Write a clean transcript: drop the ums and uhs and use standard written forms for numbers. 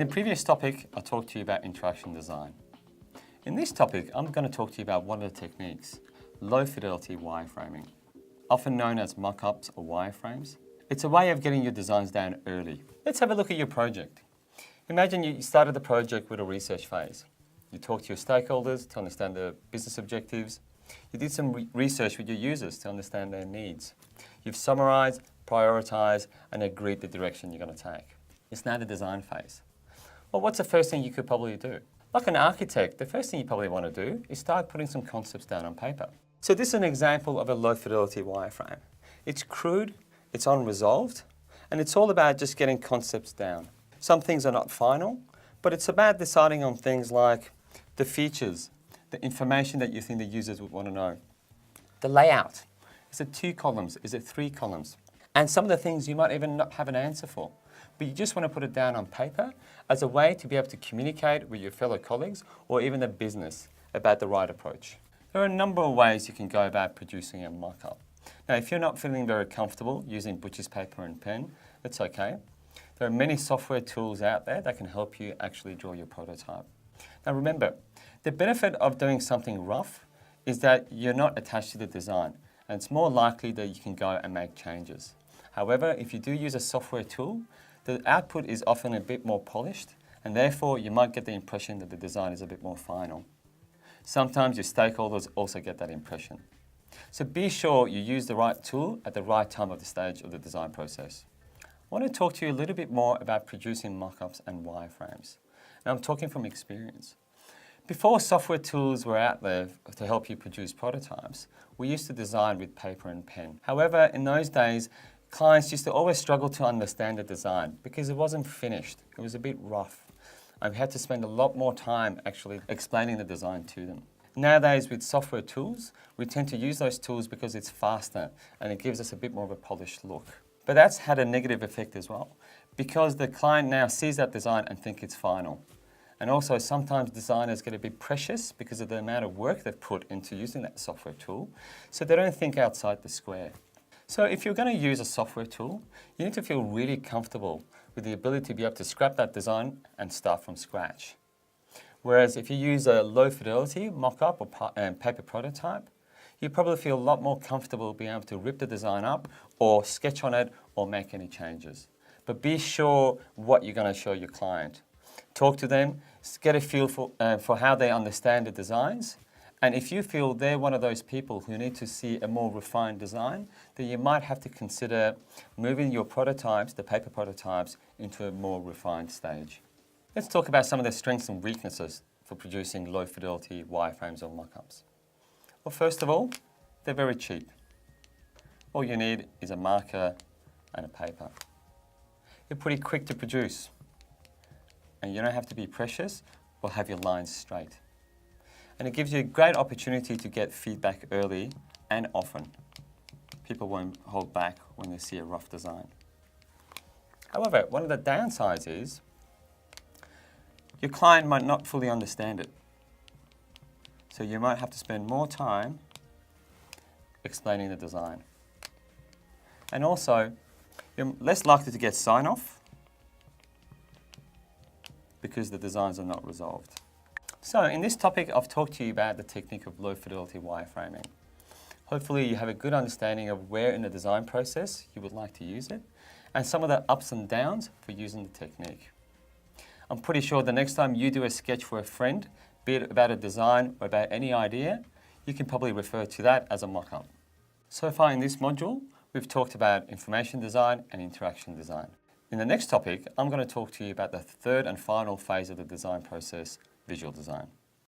In the previous topic, I talked to you about interaction design. In this topic, I'm going to talk to you about one of the techniques, low fidelity wireframing, often known as mock-ups or wireframes. It's a way of getting your designs down early. Let's have a look at your project. Imagine you started the project with a research phase. You talked to your stakeholders to understand the business objectives. You did some research with your users to understand their needs. You've summarized, prioritized, and agreed the direction you're going to take. It's now the design phase. Well, what's the first thing you could probably do? Like an architect, the first thing you probably want to do is start putting some concepts down on paper. So this is an example of a low fidelity wireframe. It's crude, it's unresolved, and it's all about just getting concepts down. Some things are not final, but it's about deciding on things like the features, the information that you think the users would want to know. The layout. Is it 2 columns? Is it 3 columns? And some of the things you might even not have an answer for, but you just want to put it down on paper as a way to be able to communicate with your fellow colleagues or even the business about the right approach. There are a number of ways you can go about producing a mock-up. Now, if you're not feeling very comfortable using butcher's paper and pen, it's okay. There are many software tools out there that can help you actually draw your prototype. Now remember, the benefit of doing something rough is that you're not attached to the design, and it's more likely that you can go and make changes. However, if you do use a software tool, the output is often a bit more polished, and therefore you might get the impression that the design is a bit more final. Sometimes your stakeholders also get that impression. So be sure you use the right tool at the right time of the stage of the design process. I want to talk to you a little bit more about producing mock-ups and wireframes. Now I'm talking from experience. Before software tools were out there to help you produce prototypes, we used to design with paper and pen. However, in those days, clients used to always struggle to understand the design because it wasn't finished. It was a bit rough. I had to spend a lot more time actually explaining the design to them. Nowadays, with software tools, we tend to use those tools because it's faster and it gives us a bit more of a polished look. But that's had a negative effect as well, because the client now sees that design and thinks it's final. And also sometimes designers get a bit precious because of the amount of work they've put into using that software tool, so they don't think outside the square. So if you're going to use a software tool, you need to feel really comfortable with the ability to be able to scrap that design and start from scratch. Whereas if you use a low fidelity mock-up or paper prototype, you probably feel a lot more comfortable being able to rip the design up or sketch on it or make any changes. But be sure what you're going to show your client. Talk to them, get a feel for how they understand the designs. And if you feel they're one of those people who need to see a more refined design, then you might have to consider moving your prototypes, the paper prototypes, into a more refined stage. Let's talk about some of the strengths and weaknesses for producing low fidelity wireframes or mock-ups. Well, first of all, they're very cheap. All you need is a marker and a paper. They're pretty quick to produce. And you don't have to be precious or have your lines straight. And it gives you a great opportunity to get feedback early and often. People won't hold back when they see a rough design. However, one of the downsides is your client might not fully understand it. So you might have to spend more time explaining the design. And also, you're less likely to get sign-off because the designs are not resolved. So in this topic, I've talked to you about the technique of low fidelity wireframing. Hopefully you have a good understanding of where in the design process you would like to use it and some of the ups and downs for using the technique. I'm pretty sure the next time you do a sketch for a friend, be it about a design or about any idea, you can probably refer to that as a mock-up. So far in this module, we've talked about information design and interaction design. In the next topic, I'm going to talk to you about the third and final phase of the design process, visual design.